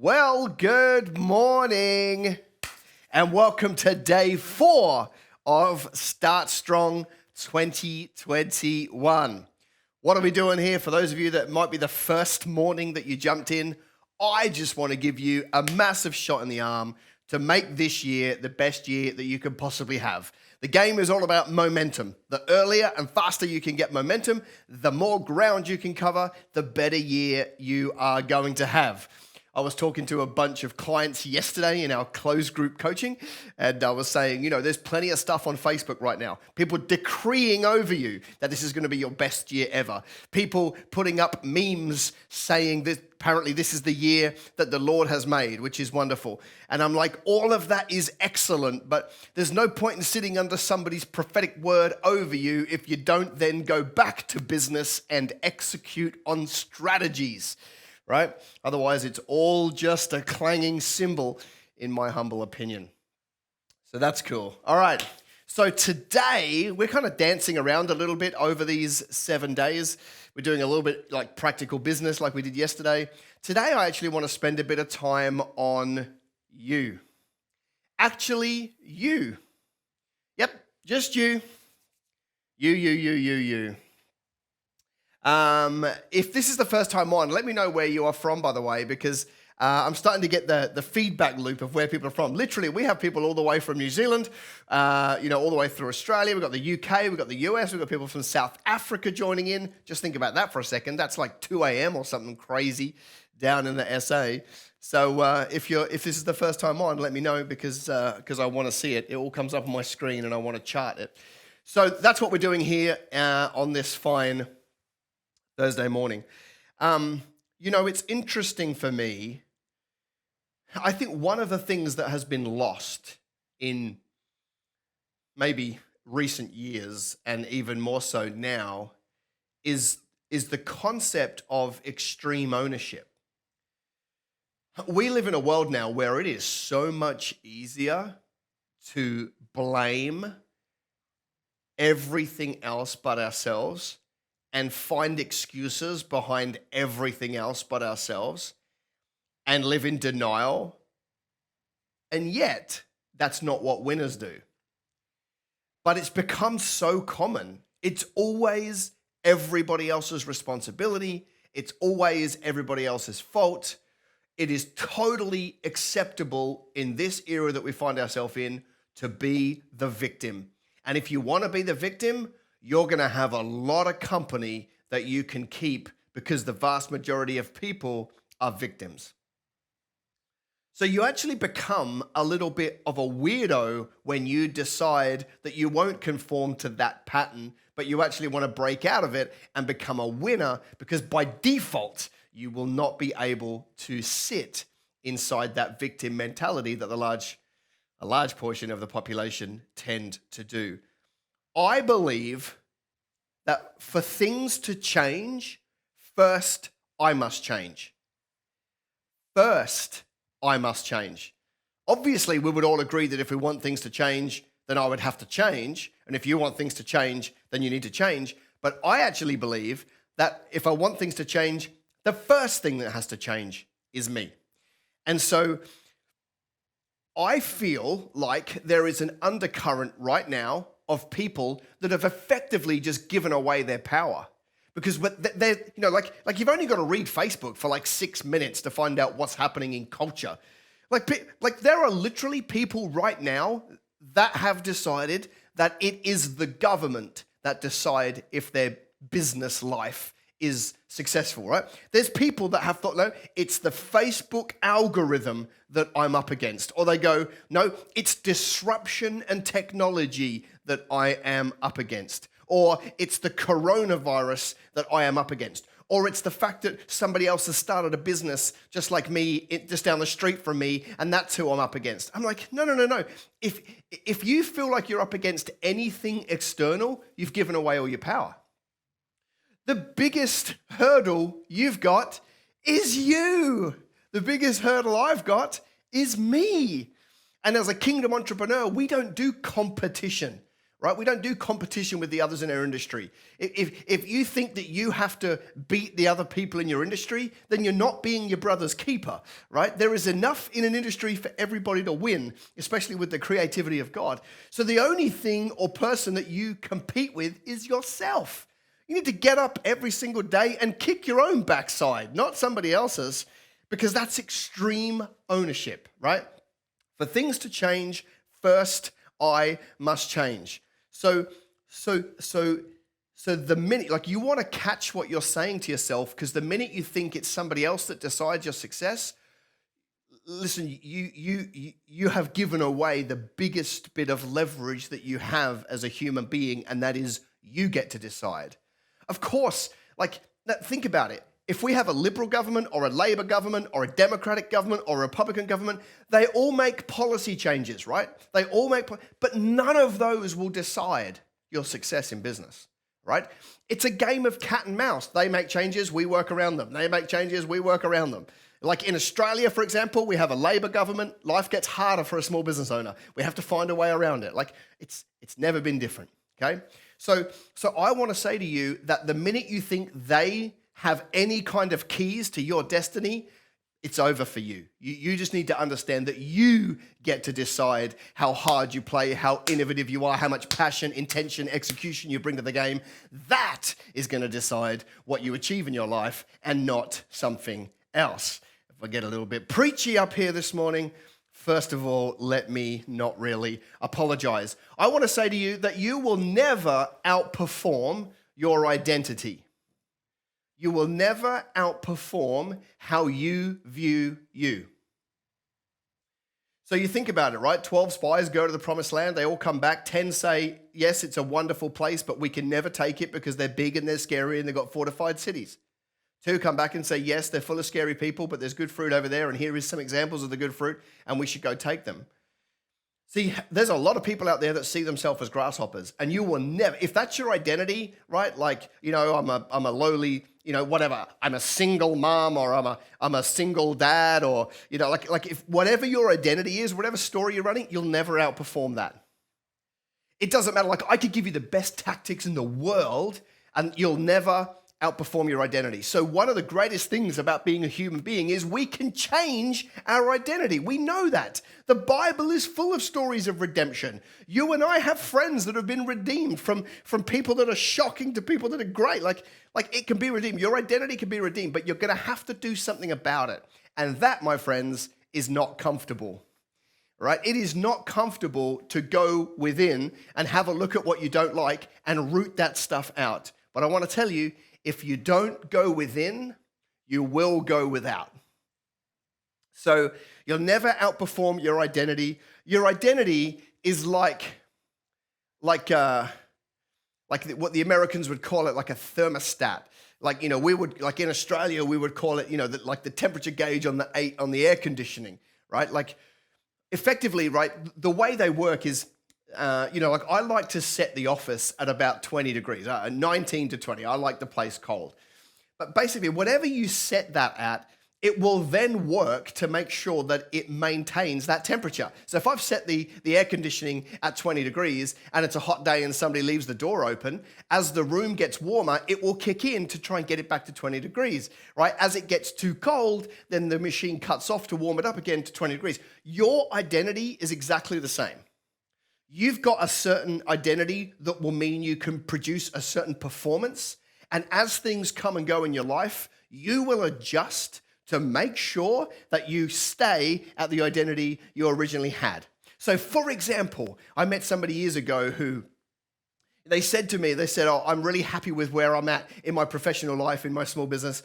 Well, good morning and welcome to day 4 of Start Strong 2021. What are we doing here? For those of you that might be the first morning that you jumped in, I just want to give you a massive shot in the arm to make this year the best year that you could possibly have. The game is all about momentum. The earlier and faster you can get momentum, the more ground you can cover, the better year you are going to have. I was talking to a bunch of clients yesterday in our closed group coaching, and I was saying, there's plenty of stuff on Facebook right now. People decreeing over you that this is going to be your best year ever. People putting up memes saying that apparently this is the year that the Lord has made, which is wonderful. And I'm like, all of that is excellent, but there's no point in sitting under somebody's prophetic word over you if you don't then go back to business and execute on strategies. Right? Otherwise, it's all just a clanging cymbal, in my humble opinion. So that's cool. All right. So today, we're kind of dancing around a little bit over these 7 days. We're doing a little bit like practical business like we did yesterday. Today, I actually want to spend a bit of time on you. Actually, you. Yep, just you. You. If this is the first time on, let me know where you are from, by the way, because I'm starting to get the feedback loop of where people are from. Literally, we have people all the way from New Zealand, all the way through Australia. We've got the UK, we've got the US, we've got people from South Africa joining in. Just think about that for a second. That's like 2 a.m. or something crazy down in the SA. So if this is the first time on, let me know because I want to see it. It all comes up on my screen and I want to chart it. So that's what we're doing here on this fine Thursday morning. It's interesting for me. I think one of the things that has been lost in maybe recent years and even more so now is the concept of extreme ownership. We live in a world now where it is so much easier to blame everything else but ourselves and find excuses behind everything else but ourselves and live in denial. And yet, that's not what winners do. But it's become so common. It's always everybody else's responsibility. It's always everybody else's fault. It is totally acceptable in this era that we find ourselves in to be the victim. And if you want to be the victim, you're going to have a lot of company that you can keep because the vast majority of people are victims. So you actually become a little bit of a weirdo when you decide that you won't conform to that pattern, but you actually want to break out of it and become a winner because by default, you will not be able to sit inside that victim mentality that a large portion of the population tend to do. I believe that for things to change, first, I must change. First, I must change. Obviously, we would all agree that if we want things to change, then I would have to change. And if you want things to change, then you need to change. But I actually believe that if I want things to change, the first thing that has to change is me. And so I feel like there is an undercurrent right now of people that have effectively just given away their power. Because they're, like you've only got to read Facebook for like 6 minutes to find out what's happening in culture. Like there are literally people right now that have decided that it is the government that decide if their business life is successful, right? There's people that have thought, no, it's the Facebook algorithm that I'm up against. Or they go, no, it's disruption and technology that I am up against. Or it's the coronavirus that I am up against. Or it's the fact that somebody else has started a business just like me, just down the street from me, and that's who I'm up against. I'm like, no. If you feel like you're up against anything external, you've given away all your power. The biggest hurdle you've got is you. The biggest hurdle I've got is me. And as a kingdom entrepreneur, we don't do competition. right? We don't do competition with the others in our industry. If you think that you have to beat the other people in your industry, then you're not being your brother's keeper, right? There is enough in an industry for everybody to win, especially with the creativity of God. So the only thing or person that you compete with is yourself. You need to get up every single day and kick your own backside, not somebody else's, because that's extreme ownership, right? For things to change, first I must change. So the minute, like, you want to catch what you're saying to yourself, because the minute you think it's somebody else that decides your success, listen, you have given away the biggest bit of leverage that you have as a human being, and that is you get to decide. Of course, like, think about it. If we have a liberal government or a Labour government or a Democratic government or a Republican government, they all make policy changes, right? They all make, but none of those will decide your success in business, right? It's a game of cat and mouse. They make changes, we work around them. They make changes, we work around them. Like in Australia, for example, we have a Labour government. Life gets harder for a small business owner. We have to find a way around it. Like, it's never been different, okay? So I want to say to you that the minute you think they have any kind of keys to your destiny, it's over for you. You just need to understand that you get to decide how hard you play, how innovative you are, how much passion, intention, execution you bring to the game. That is going to decide what you achieve in your life, and not something else. If I get a little bit preachy up here this morning, first of all, let me not really apologize. I want to say to you that you will never outperform your identity. You will never outperform how you view you. So you think about it, right? 12 spies go to the promised land. They all come back. 10 say, yes, it's a wonderful place, but we can never take it because they're big and they're scary and they've got fortified cities. 2 come back and say, yes, they're full of scary people, but there's good fruit over there, and here is some examples of the good fruit, and we should go take them. See, there's a lot of people out there that see themselves as grasshoppers, and you will never, if that's your identity, right? Like, you know, I'm a lowly, you know, whatever. I'm a single mom, or I'm a single dad, or, you know, like if whatever your identity is, whatever story you're running, you'll never outperform that. It doesn't matter. Like, I could give you the best tactics in the world, and you'll never outperform your identity. So one of the greatest things about being a human being is we can change our identity. We know that. The Bible is full of stories of redemption. You and I have friends that have been redeemed from people that are shocking to people that are great. Like it can be redeemed. Your identity can be redeemed, but you're going to have to do something about it. And that, my friends, is not comfortable. Right? It is not comfortable to go within and have a look at what you don't like and root that stuff out. But I want to tell you, if you don't go within, you will go without. So you'll never outperform your identity. Your identity is like what the Americans would call it, like a thermostat. Like, you know, we would, like in Australia, we would call it, you know, like the temperature gauge on the air conditioning, right? Like, effectively, right, the way they work is, you know, like I like to set the office at about 20 degrees, 19 to 20. I like the place cold. But basically, whatever you set that at, it will then work to make sure that it maintains that temperature. So if I've set the air conditioning at 20 degrees and it's a hot day and somebody leaves the door open, as the room gets warmer, it will kick in to try and get it back to 20 degrees, right? As it gets too cold, then the machine cuts off to warm it up again to 20 degrees. Your identity is exactly the same. You've got a certain identity that will mean you can produce a certain performance. And as things come and go in your life, you will adjust to make sure that you stay at the identity you originally had. So, for example, I met somebody years ago who they said to me, oh, I'm really happy with where I'm at in my professional life, in my small business.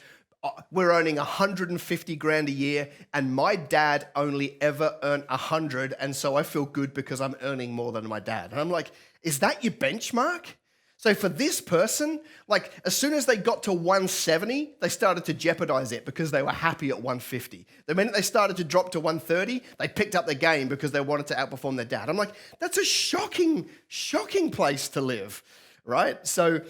We're earning 150 grand a year, and my dad only ever earned 100, and so I feel good because I'm earning more than my dad. And I'm like, is that your benchmark? So for this person, like as soon as they got to 170, they started to jeopardize it because they were happy at 150. The minute they started to drop to 130, they picked up the game because they wanted to outperform their dad. I'm like, that's a shocking place to live, right? So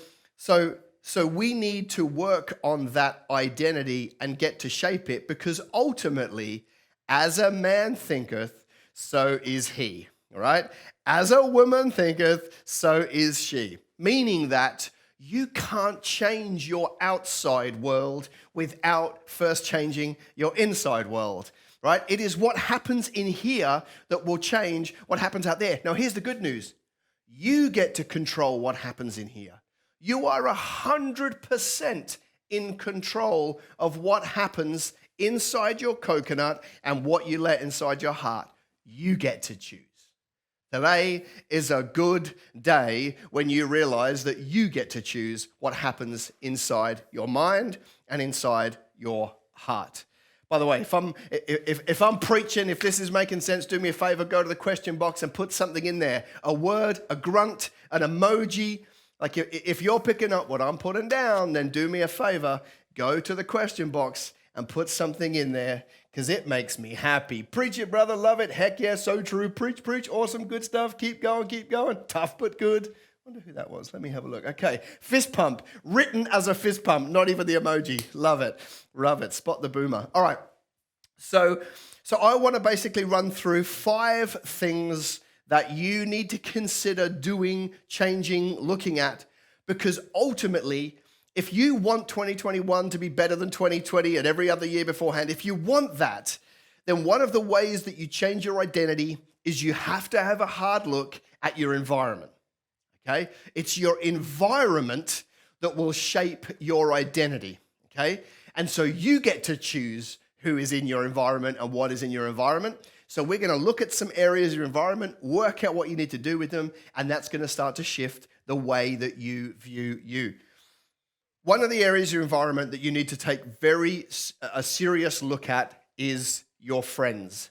we need to work on that identity and get to shape it, because ultimately, as a man thinketh, so is he, all right? As a woman thinketh, so is she. Meaning that you can't change your outside world without first changing your inside world, right? It is what happens in here that will change what happens out there. Now, here's the good news. You get to control what happens in here. You are 100% in control of what happens inside your coconut and what you let inside your heart. You get to choose. Today is a good day when you realize that you get to choose what happens inside your mind and inside your heart. By the way, if I'm preaching, if this is making sense, do me a favor, go to the question box and put something in there. A word, a grunt, an emoji. Like if you're picking up what I'm putting down, then do me a favor, go to the question box and put something in there because it makes me happy. Preach it, brother. Love it. Heck yeah, so true. Preach, preach. Awesome, good stuff. Keep going, keep going. Tough but good. I wonder who that was. Let me have a look. Okay, fist pump. Written as a fist pump, not even the emoji. Love it. Love it. Spot the boomer. All right. So I want to basically run through 5 things that you need to consider doing, changing, looking at, because ultimately, if you want 2021 to be better than 2020 and every other year beforehand, if you want that, then one of the ways that you change your identity is you have to have a hard look at your environment, okay? It's your environment that will shape your identity, okay? And so you get to choose who is in your environment and what is in your environment. So we're going to look at some areas of your environment, work out what you need to do with them, and that's going to start to shift the way that you view you. One of the areas of your environment that you need to take a serious look at is your friends.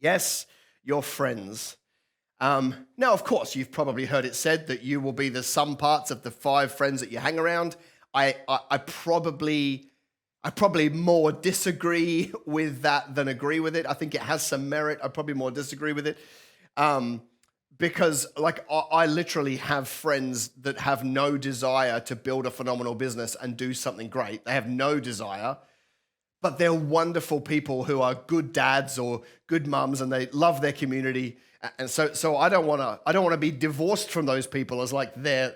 Yes, your friends. Now, of course, you've probably heard it said that you will be the sum parts of the 5 friends that you hang around. I probably more disagree with that than agree with it. I think it has some merit. I probably more disagree with it. Because I literally have friends that have no desire to build a phenomenal business and do something great. They have no desire, but they're wonderful people who are good dads or good mums, and they love their community. And so I don't want to be divorced from those people as they're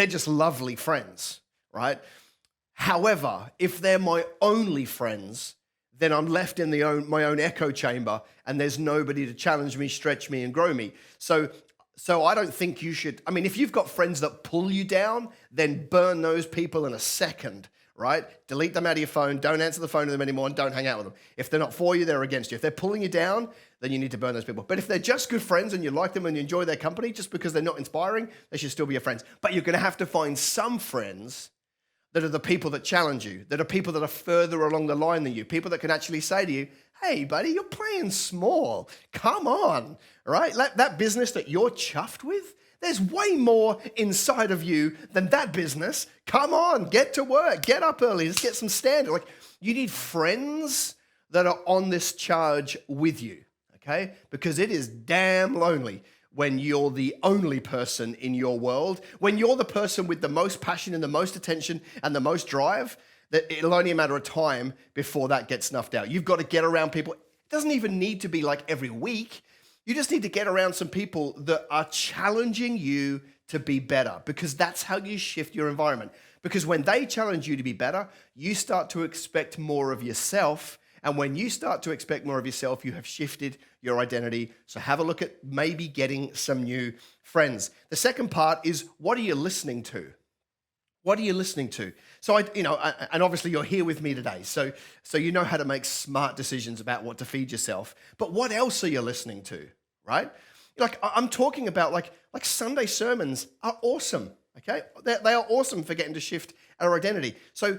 just lovely friends, right? However, if they're my only friends, then I'm left in my own echo chamber, and there's nobody to challenge me, stretch me, and grow me. So I don't think you should. I mean, if you've got friends that pull you down, then burn those people in a second, right? Delete them out of your phone. Don't answer the phone to them anymore, and don't hang out with them. If they're not for you, they're against you. If they're pulling you down, then you need to burn those people. But if they're just good friends and you like them and you enjoy their company, just because they're not inspiring, they should still be your friends. But you're going to have to find some friends that are the people that challenge you, that are people that are further along the line than you, people that can actually say to you, hey, buddy, you're playing small. Come on, right? That business that you're chuffed with, there's way more inside of you than that business. Come on, get to work, get up early, let's get some standard. You need friends that are on this charge with you, okay? Because it is damn lonely when you're the only person in your world, when you're the person with the most passion and the most attention and the most drive, that it'll only a matter of time before that gets snuffed out. You've got to get around people. It doesn't even need to be every week. You just need to get around some people that are challenging you to be better, because that's how you shift your environment. Because when they challenge you to be better, you start to expect more of yourself. And when you start to expect more of yourself, you have shifted your identity. So have a look at maybe getting some new friends. The second part is, what are you listening to? What are you listening to? So and obviously you're here with me today. So you know how to make smart decisions about what to feed yourself. But what else are you listening to, right? I'm talking about like Sunday sermons are awesome. Okay, they are awesome for getting to shift our identity. So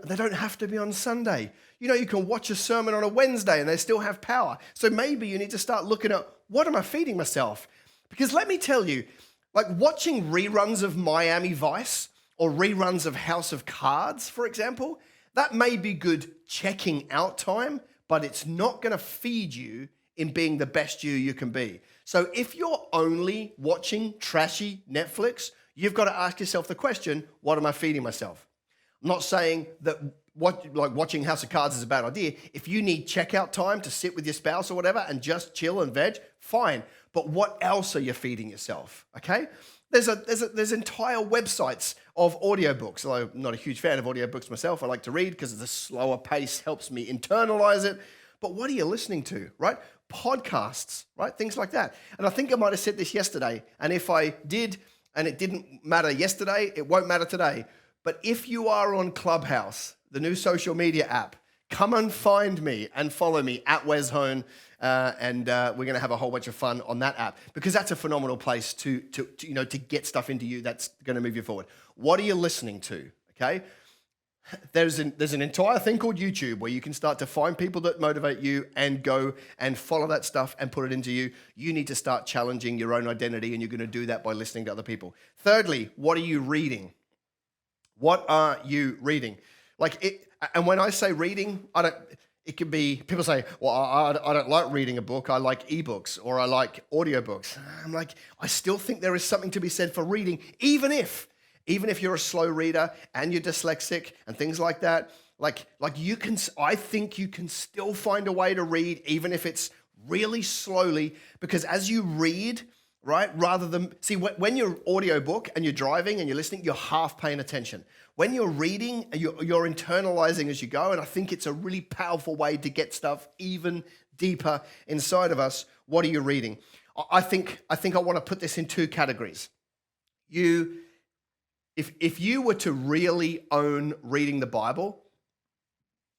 they don't have to be on Sunday. You can watch a sermon on a Wednesday and they still have power. So maybe you need to start looking at, what am I feeding myself? Because let me tell you, watching reruns of Miami Vice or reruns of House of Cards, for example, that may be good checking out time, but it's not going to feed you in being the best you can be. So if you're only watching trashy Netflix, you've got to ask yourself the question, what am I feeding myself? I'm not saying that watching House of Cards is a bad idea. If you need checkout time to sit with your spouse or whatever and just chill and veg, fine. But what else are you feeding yourself? Okay? There's entire websites of audiobooks. Although I'm not a huge fan of audiobooks myself, I like to read because the slower pace helps me internalize it. But what are you listening to, right? Podcasts, right? Things like that. And I think I might have said this yesterday. And if I did, and it didn't matter yesterday, it won't matter today. But if you are on Clubhouse, the new social media app, come and find me and follow me at Wes Hone, and we're going to have a whole bunch of fun on that app because that's a phenomenal place to get stuff into you that's going to move you forward. What are you listening to? Okay, there's an entire thing called YouTube where you can start to find people that motivate you and go and follow that stuff and put it into you. You need to start challenging your own identity, and you're going to do that by listening to other people. Thirdly, what are you reading? What are you reading? And when I say reading, it could be, people say, well, I don't like reading a book. I like ebooks or I like audiobooks. I'm like, I still think there is something to be said for reading, even if you're a slow reader and you're dyslexic and things like that. I think you can still find a way to read, even if it's really slowly, because as you read, right? Rather than, see, when you're audiobook and you're driving and you're listening, you're half paying attention. When you're reading, you're internalizing as you go, and I think it's a really powerful way to get stuff even deeper inside of us. What are you reading? I think I want to put this in two categories. If you were to really own reading the Bible,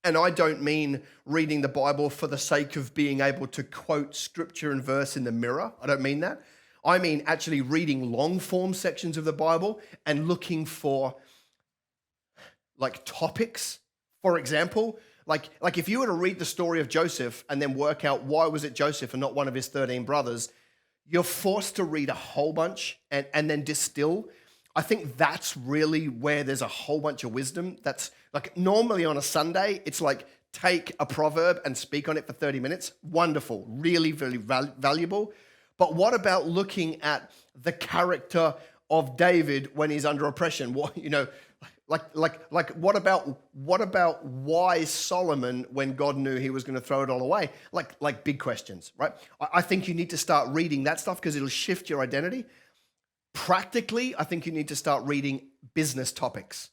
and I don't mean reading the Bible for the sake of being able to quote scripture and verse in the mirror. I don't mean that. I mean actually reading long form sections of the Bible and looking for topics. For example, like if you were to read the story of Joseph and then work out why was it Joseph and not one of his 13 brothers, you're forced to read a whole bunch and then distill. I think that's really where there's a whole bunch of wisdom. That's like normally on a Sunday, it's like take a proverb and speak on it for 30 minutes. Wonderful, really, really valuable. But what about looking at the character of David when he's under oppression? What about why Solomon when God knew he was going to throw it all away? Like big questions, right? I think you need to start reading that stuff because it'll shift your identity. Practically, I think you need to start reading business topics.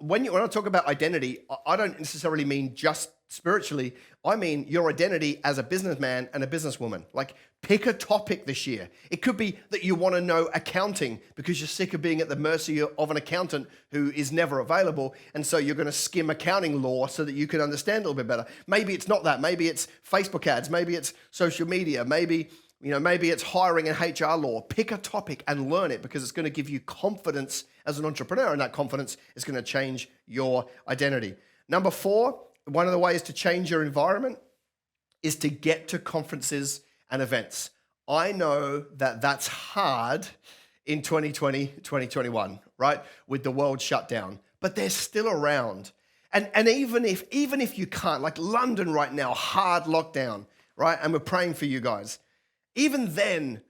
When I talk about identity, I don't necessarily mean just spiritually. I mean your identity as a businessman and a businesswoman. Like, pick a topic this year. It could be that you want to know accounting because you're sick of being at the mercy of an accountant who is never available, and so you're going to skim accounting law so that you can understand a little bit better. Maybe it's not that. Maybe it's Facebook ads. Maybe it's social media. Maybe it's hiring and HR law. Pick a topic and learn it because it's going to give you confidence as an entrepreneur, and that confidence is going to change your identity. Number 4, one of the ways to change your environment is to get to conferences and events. I know that that's hard in 2020, 2021, right? With the world shut down, but they're still around. And even if you can't, like London right now, hard lockdown, right? And we're praying for you guys. Even then,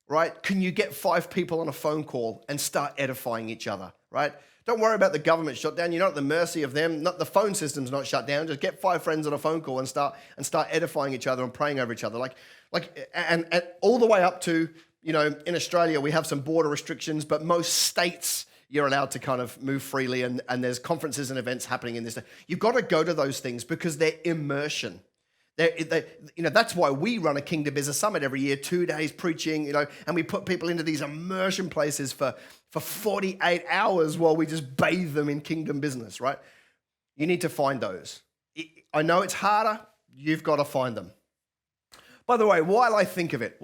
right, can you get 5 people on a phone call and start edifying each other, right? Don't worry about the government shutdown. You're not at the mercy of them. Not the phone system's not shut down. Just get 5 friends on a phone call and start edifying each other and praying over each other. And all the way up to, in Australia, we have some border restrictions, but most states you're allowed to kind of move freely, and there's conferences and events happening in this. You've got to go to those things because they're immersion. That's why we run a Kingdom Business Summit every year, 2 days preaching, and we put people into these immersion places for 48 hours while we just bathe them in kingdom business, right? You need to find those. I know it's harder. You've got to find them. By the way, while I think of it,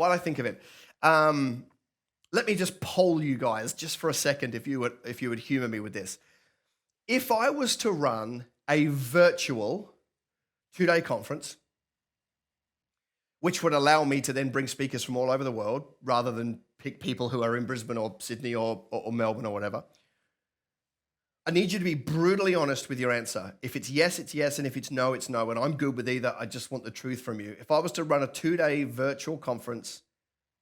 let me just poll you guys just for a second, if you would humor me with this. If I was to run a virtual 2-day conference, which would allow me to then bring speakers from all over the world rather than pick people who are in Brisbane or Sydney or Melbourne or whatever. I need you to be brutally honest with your answer. If it's yes, it's yes, and if it's no, it's no, and I'm good with either. I just want the truth from you. If I was to run a 2-day virtual conference,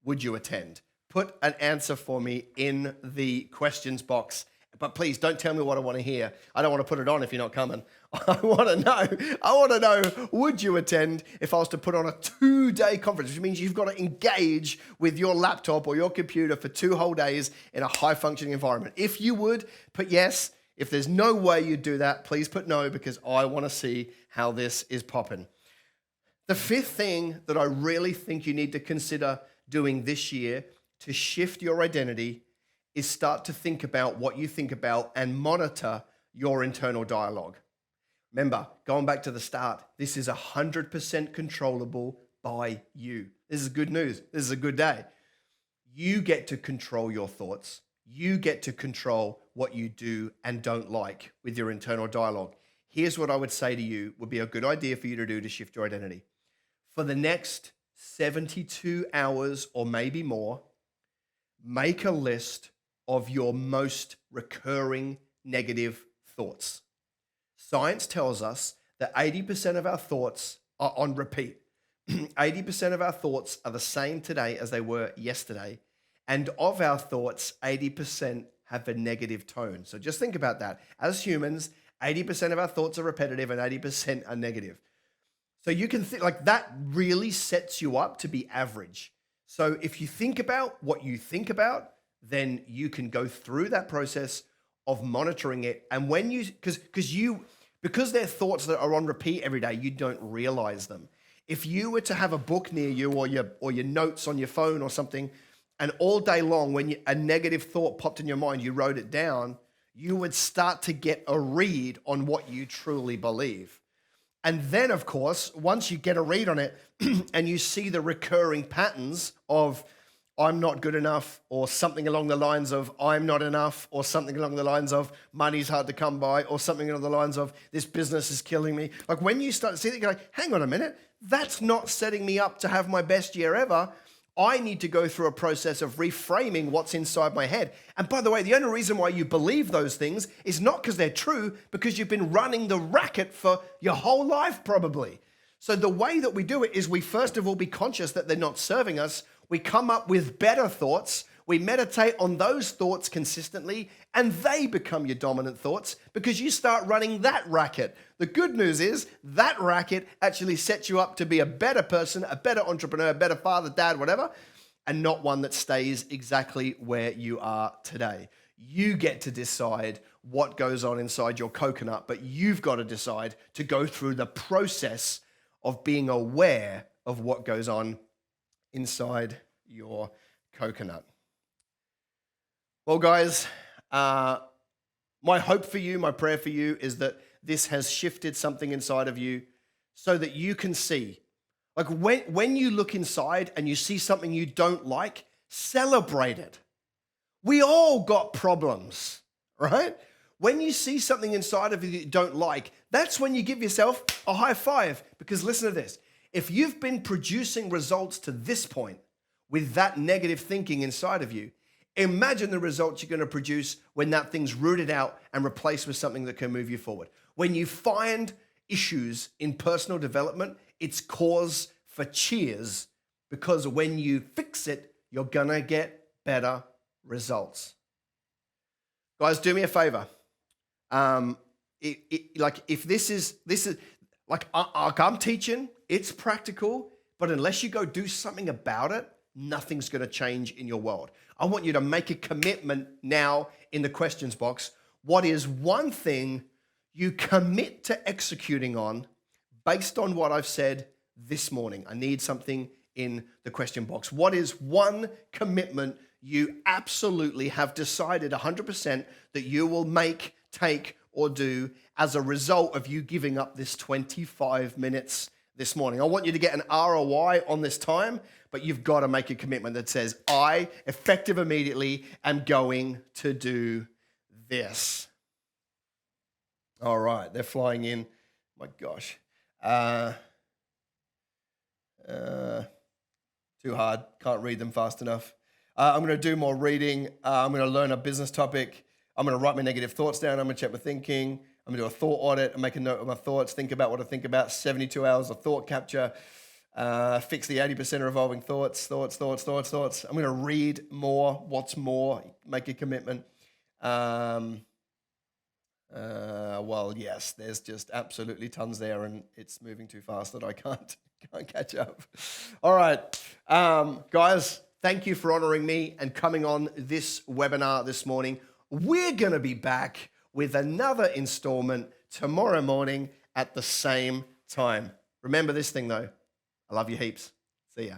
would you attend? Put an answer for me in the questions box But please don't tell me what I want to hear. I don't want to put it on if you're not coming. I want to know, would you attend if I was to put on a 2-day conference, which means you've got to engage with your laptop or your computer for 2 whole days in a high functioning environment? If you would, put yes. If there's no way you'd do that, please put no, because I want to see how this is popping. The 5th thing that I really think you need to consider doing this year to shift your identity is start to think about what you think about and monitor your internal dialogue. Remember, going back to the start, this is 100% controllable by you. This is good news. This is a good day. You get to control your thoughts. You get to control what you do and don't like with your internal dialogue. Here's what I would say to you would be a good idea for you to do to shift your identity. For the next 72 hours or maybe more, make a list of your most recurring negative thoughts. Science tells us that 80% of our thoughts are on repeat. 80% of our thoughts are the same today as they were yesterday. And of our thoughts, 80% have a negative tone. So just think about that. As humans, 80% of our thoughts are repetitive and 80% are negative. So you can think like that really sets you up to be average. So if you think about what you think about, then you can go through that process of monitoring it. And when you, because they're thoughts that are on repeat every day, you don't realize them. If you were to have a book near you or your notes on your phone or something, and all day long when a negative thought popped in your mind, you wrote it down, you would start to get a read on what you truly believe. And then, of course, once you get a read on it and you see the recurring patterns of I'm not good enough, or something along the lines of I'm not enough, or something along the lines of money's hard to come by, or something along the lines of this business is killing me. Like when you start to see that, you're like, hang on a minute, that's not setting me up to have my best year ever. I need to go through a process of reframing what's inside my head. And by the way, the only reason why you believe those things is not because they're true, because you've been running the racket for your whole life probably. So the way that we do it is we first of all be conscious that they're not serving us. We come up with better thoughts. We meditate on those thoughts consistently, and they become your dominant thoughts because you start running that racket. The good news is that racket actually sets you up to be a better person, a better entrepreneur, a better father, dad, whatever, and not one that stays exactly where you are today. You get to decide what goes on inside your coconut, but you've got to decide to go through the process of being aware of what goes on inside your coconut. Well, guys, my hope for you, my prayer for you is that this has shifted something inside of you so that you can see. Like when you look inside and you see something you don't like, celebrate it. We all got problems, right? When you see something inside of you that you don't like, that's when you give yourself a high five. Because listen to this. If you've been producing results to this point with that negative thinking inside of you, imagine the results you're going to produce when that thing's rooted out and replaced with something that can move you forward. When you find issues in personal development, it's cause for cheers, because when you fix it, you're going to get better results. Guys, do me a favor. If this is like I'm teaching, it's practical, but unless you go do something about it, nothing's going to change in your world. I want you to make a commitment now in the questions box. What is one thing you commit to executing on based on what I've said this morning? I need something in the question box. What is one commitment you absolutely have decided 100% that you will make, take, or do as a result of you giving up this 25 minutes this morning? I want you to get an ROI on this time, but you've got to make a commitment that says, I, effective immediately, am going to do this. All right, they're flying in. My gosh. Too hard. Can't read them fast enough. I'm going to do more reading. I'm going to learn a business topic. I'm going to write my negative thoughts down. I'm going to check my thinking. I'm going to do a thought audit and make a note of my thoughts, think about what I think about, 72 hours of thought capture, fix the 80% of revolving thoughts. I'm going to read more, what's more, make a commitment. Um, well, yes, there's just absolutely tons there, and it's moving too fast that I can't catch up. All right, guys, thank you for honoring me and coming on this webinar this morning. We're going to be back with another installment tomorrow morning at the same time. Remember this thing, though. I love you heaps. See ya.